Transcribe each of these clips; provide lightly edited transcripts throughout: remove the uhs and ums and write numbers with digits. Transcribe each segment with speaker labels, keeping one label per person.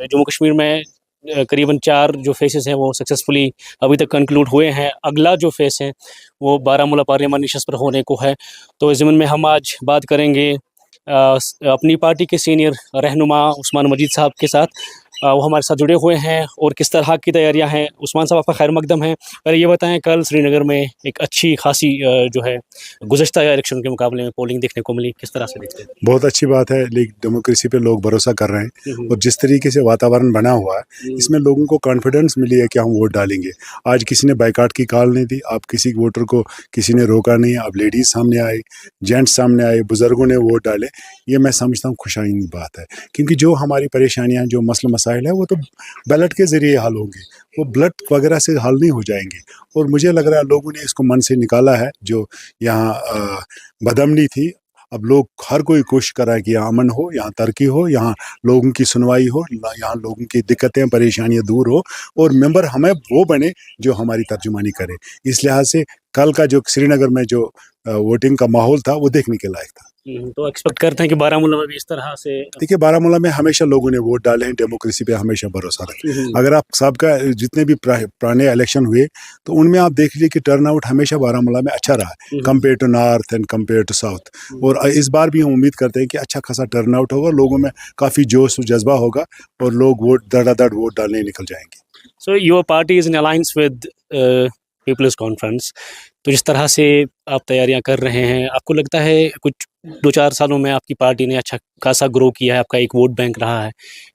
Speaker 1: जम्मू कश्मीर में करीबन 4 जो फेसेस हैं वो सक्सेसफुली अभी तक कंक्लूड हुए हैं। अगला जो फेस है वो बारामूला पार्लियामानी शस्त्र होने को है। तो इस ज़मीन में हम आज बात करेंगे अपनी पार्टी के सीनियर रहनुमा उस्मान मजीद साहब के साथ। वो हमारे साथ जुड़े हुए हैं और किस तरह की तैयारियां हैं। उस्मान साहब, आपका खैर मकदम है। पहले ये बताएं, कल श्रीनगर में एक अच्छी खासी जो है गुज़श्ता इलेक्शन के मुकाबले में पोलिंग देखने को मिली, किस तरह से देखते हैं?
Speaker 2: बहुत अच्छी बात है, लेकिन डेमोक्रेसी पे लोग भरोसा कर रहे हैं और जिस तरीके से वातावरण बना हुआ है इसमें लोगों को कॉन्फिडेंस मिली है कि हम वोट डालेंगे। आज किसी ने बाइकाट की कॉल नहीं दी, आप किसी वोटर को किसी ने रोका नहीं। अब लेडीज सामने आए, जेंट्स सामने आए, बुजुर्गों ने वोट डाले। ये मैं समझता हूँ खुशहाली बात है, क्योंकि जो हमारी परेशानियाँ, जो मसले मसाइल है वो तो बैलेट के ज़रिए हल होंगे, वो ब्लड वगैरह से हल नहीं हो जाएंगे। और मुझे लग रहा है लोगों ने इसको मन से निकाला है। जो यहाँ बदमनी थी, अब लोग हर कोई कोशिश कर रहा है कि यहाँ अमन हो, यहाँ तरक्की हो, यहाँ लोगों की सुनवाई हो, यहाँ लोगों की दिक्कतें परेशानियाँ दूर हो और मेंबर हमें वो बने जो हमारी तर्जुमानी करे। इस लिहाज से कल का जो श्रीनगर में जो वोटिंग का माहौल था वो देखने के लायक था।
Speaker 1: तो एक्सपेक्ट करते हैं कि बारामूला में भी इस तरह से।
Speaker 2: देखिए, बारामूला में हमेशा लोगों ने वोट डाले हैं, डेमोक्रेसी पे हमेशा भरोसा रखें। अगर आप सबका जितने भी पुराने इलेक्शन हुए तो उनमें आप देख लीजिए कि टर्नआउट हमेशा बारामूला में अच्छा रहा है compare to north and compare to south. और इस बार भी हम उम्मीद करते हैं कि अच्छा खासा टर्नआउट होगा, लोगों में काफ़ी जोश और जज्बा होगा और लोग वोट धड़ाधड़ वोट डालने निकल जाएंगे।
Speaker 1: So your party is in alliance with People's Conference. तो जिस तरह से आप तैयारियां कर रहे हैं, आपको लगता है कुछ 2-4 सालों में आपकी पार्टी ने अच्छा खासा ग्रो किया है, आपका एक वोट बैंक रहा है।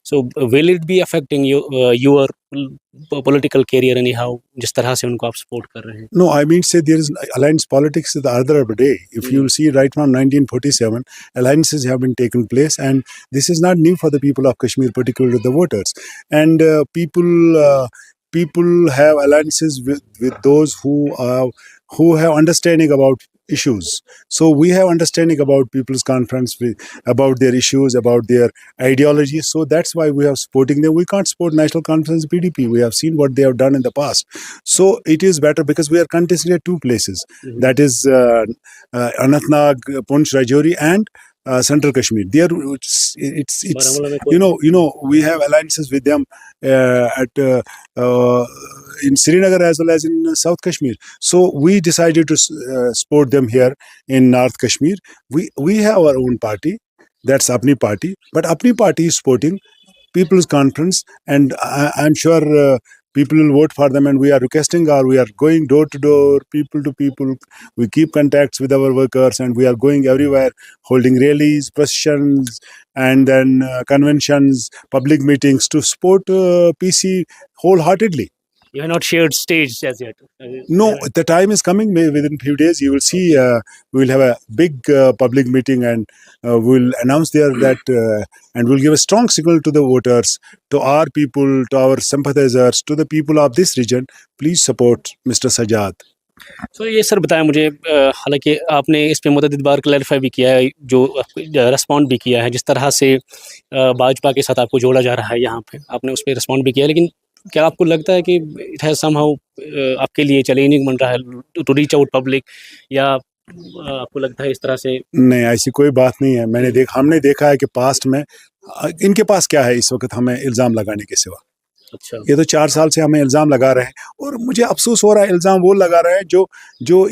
Speaker 1: So will it be affecting your political career any how, जिस तरह से उनको आप सपोर्ट कर रहे हैं?
Speaker 2: No, I mean say there is alliance politics is the other day. If you will see right from 1947, alliances have been taken place, and this is not new for the people of Kashmir, particularly the voters. And people have alliances with those who have understanding about issues. So we have understanding about people's conference about their issues, about their ideology. So that's why we are supporting them. We can't support National Conference PDP. We have seen what they have done in the past. So it is better because we are contesting at 2 places. That is Anantnag, Poonch, Rajouri, and Central Kashmir. There, it's we have alliances with them in Srinagar as well as in South Kashmir. So we decided to support them here in North Kashmir. We have our own party, that's Apni Party, but Apni Party is supporting People's Conference, and I'm sure people will vote for them, and we are requesting, or we are going door to door, people to people. We keep contacts with our workers, and we are going everywhere, holding rallies, processions, and then conventions, public meetings to support PC wholeheartedly.
Speaker 1: You have not shared stage as yet.
Speaker 2: No, the time is coming. Within few days, you will see. We will have a big public meeting, and we will announce there that, and we'll give a strong signal to the voters, to our people, to our sympathizers, to the people of this region. Please support Mr. Sajjad.
Speaker 1: So ये sir बताएं मुझे, हालांकि आपने इस पे मुतअद्दिद बार clarify भी किया है, जो रिस्पॉन्ड भी किया है, जिस तरह से भाजपा के साथ आपको जोड़ा जा रहा है यहाँ पे, आपने उस पर रिस्पॉन्ड भी किया, लेकिन क्या आपको लगता है कि इट हैज़ समहाउ आपके लिए चैलेंजिंग बन रहा है टू रीच आउट पब्लिक, या आपको लगता है इस तरह से?
Speaker 2: नहीं, ऐसी कोई बात नहीं है। हमने देखा है कि पास्ट में इनके पास क्या है इस वक्त हमें इल्ज़ाम लगाने के सिवा।
Speaker 1: अच्छा,
Speaker 2: ये तो 4 साल से हमें इल्ज़ाम लगा रहे हैं और मुझे अफसोस हो रहा है, इल्ज़ाम वो लगा रहे हैं जो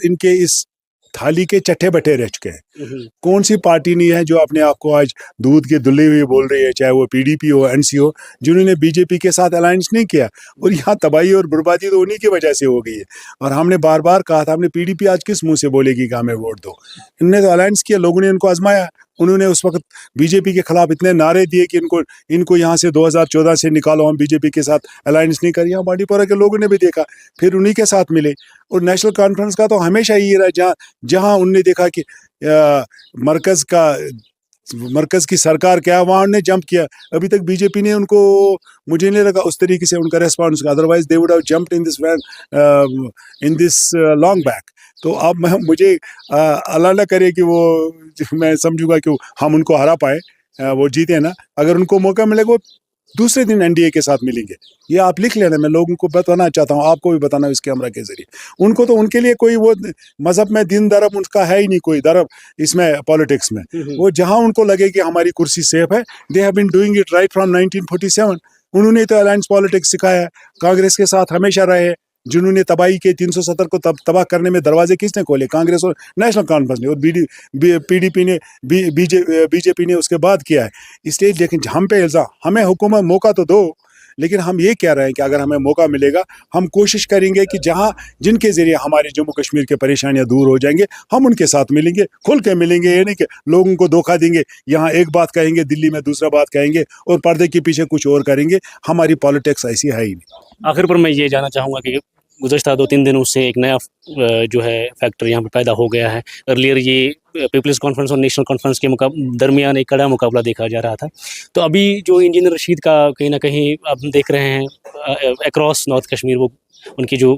Speaker 2: इनके इस थाली के चट्टे बट्टे रह चुके हैं। कौन सी पार्टी नहीं है जो अपने आप को आज दूध के दुल्ले हुए बोल रही है, चाहे वो पीडीपी हो, एनसी हो, जिन्होंने बीजेपी के साथ अलायंस नहीं किया, और यहाँ तबाही और बर्बादी तो उन्हीं की वजह से हो गई है। और हमने बार बार कहा था, हमने पीडीपी आज किस मुंह से बोलेगी कि हमें वोट दो? इनने तो अलायंस किया, लोगों ने इनको आजमाया। उन्होंने उस वक्त बीजेपी के खिलाफ इतने नारे दिए कि इनको यहाँ से 2014 से निकालो, हम बीजेपी के साथ अलायंस नहीं करें। यहाँ बांडीपोरा के लोगों ने भी देखा, फिर उन्हीं के साथ मिले। और नेशनल कॉन्फ्रेंस का तो हमेशा ये रहा, जहाँ उनने देखा कि मरकज़ की सरकार क्या है, वहाँ उन्होंने जंप किया। अभी तक बीजेपी ने उनको, मुझे नहीं लगा उस तरीके से उनका response, otherwise they would have jumped in this long back. तो अब मुझे अल्लाह ना करे कि वो, मैं समझूंगा कि हम उनको हरा पाए, वो जीते ना। अगर उनको मौका मिलेगा, वो दूसरे दिन एनडीए के साथ मिलेंगे। ये आप लिख लेना, मैं लोगों को बताना चाहता हूँ, आपको भी बताना इस कैमरा के जरिए। उनको तो उनके लिए कोई वो मजहब में दिन धर्म उनका है ही नहीं, कोई धर्म इसमें पॉलिटिक्स में। वो जहां उनको लगे कि हमारी कुर्सी सेफ है, they have been doing it right from 1947। उन्होंने तो अलायंस पॉलिटिक्स सिखाया है, कांग्रेस के साथ हमेशा रहे। जिन्होंने तबाही के 370 को तबाह करने में दरवाजे किसने खोले? कांग्रेस और नेशनल कॉन्फ्रेंस ने, और पीडीपी ने, बीजेपी ने उसके बाद किया है। इसलिए लेकिन हम पे इल्जाम, हमें हुकूमत मौका तो दो, लेकिन हम ये कह रहे हैं कि अगर हमें मौका मिलेगा, हम कोशिश करेंगे कि जहां जिनके जरिए हमारे जम्मू कश्मीर की परेशानियां दूर हो जाएंगे, हम उनके साथ मिलेंगे, खुल के मिलेंगे। ये नहीं कि लोगों को धोखा देंगे, यहाँ एक बात कहेंगे, दिल्ली में दूसरा बात कहेंगे और पर्दे के पीछे कुछ और करेंगे। हमारी पॉलिटिक्स ऐसी है ही नहीं।
Speaker 1: आखिर पर मैं ये जानना चाहूँगा कि गुज़श्ता 2-3 दिनों से एक नया जो है फैक्टर यहाँ पे पैदा हो गया है। अर्लियर ये पीपल्स कॉन्फ्रेंस और नेशनल कॉन्फ्रेंस के दरमियान एक कड़ा मुकाबला देखा जा रहा था। तो अभी जो इंजीनियर रशीद का कहीं ना कहीं आप देख रहे हैं अक्रॉस नॉर्थ कश्मीर, वो उनकी जो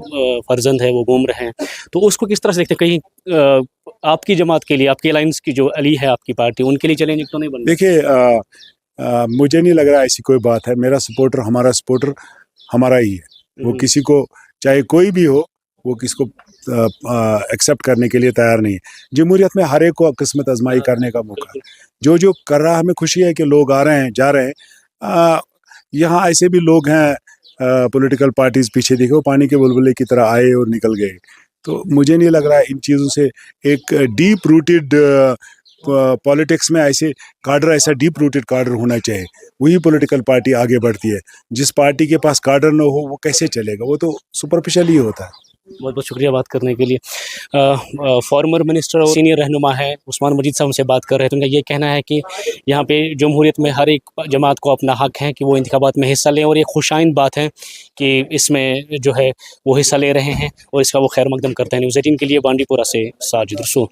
Speaker 1: फर्जंद है वो घूम रहे हैं, तो उसको किस तरह से देखते हैं? कहीं आपकी जमात के लिए, आपकी अलायंस की जो अली है आपकी पार्टी, उनके लिए चैलेंजिंग तो नहीं बन?
Speaker 2: देखिए, मुझे नहीं लग रहा ऐसी कोई बात है। मेरा सपोर्टर, हमारा सपोर्टर हमारा ही है। वो किसी को, चाहे कोई भी हो, वो किसको एक्सेप्ट करने के लिए तैयार नहीं है। जमहूरियत में हर एक को किस्मत आजमाई करने का मौका है। जो जो कर रहा है, हमें खुशी है कि लोग आ रहे हैं, जा रहे हैं। यहाँ ऐसे भी लोग हैं, पॉलिटिकल पार्टीज पीछे देखो, पानी के बुलबुले की तरह आए और निकल गए। तो मुझे नहीं लग रहा है इन चीज़ों से एक डीप रूटेड पॉलिटिक्स में ऐसे काडर, ऐसा डीप रूटेड काडर होना चाहिए, वही पॉलिटिकल पार्टी आगे बढ़ती है। जिस पार्टी के पास काडर न हो वो कैसे चलेगा? वो तो सुपरफिशियल ही होता है।
Speaker 1: बहुत बहुत शुक्रिया बात करने के लिए। फॉर्मर मिनिस्टर और सीनियर रहनुमा है उस्मान मजीद साहब से बात कर रहे थे। उनका ये कहना है कि यहाँ पे जमहूरियत में हर एक जमात को अपना हक है कि वो इंतखाबात में हिस्सा लें, और ये खुशाइन बात है कि इसमें जो है वो हिस्सा ले रहे हैं और इसका वो खैर मकदम करते हैं। न्यूज़ 18 के लिए बांडीपुरा से साजिद रसूल।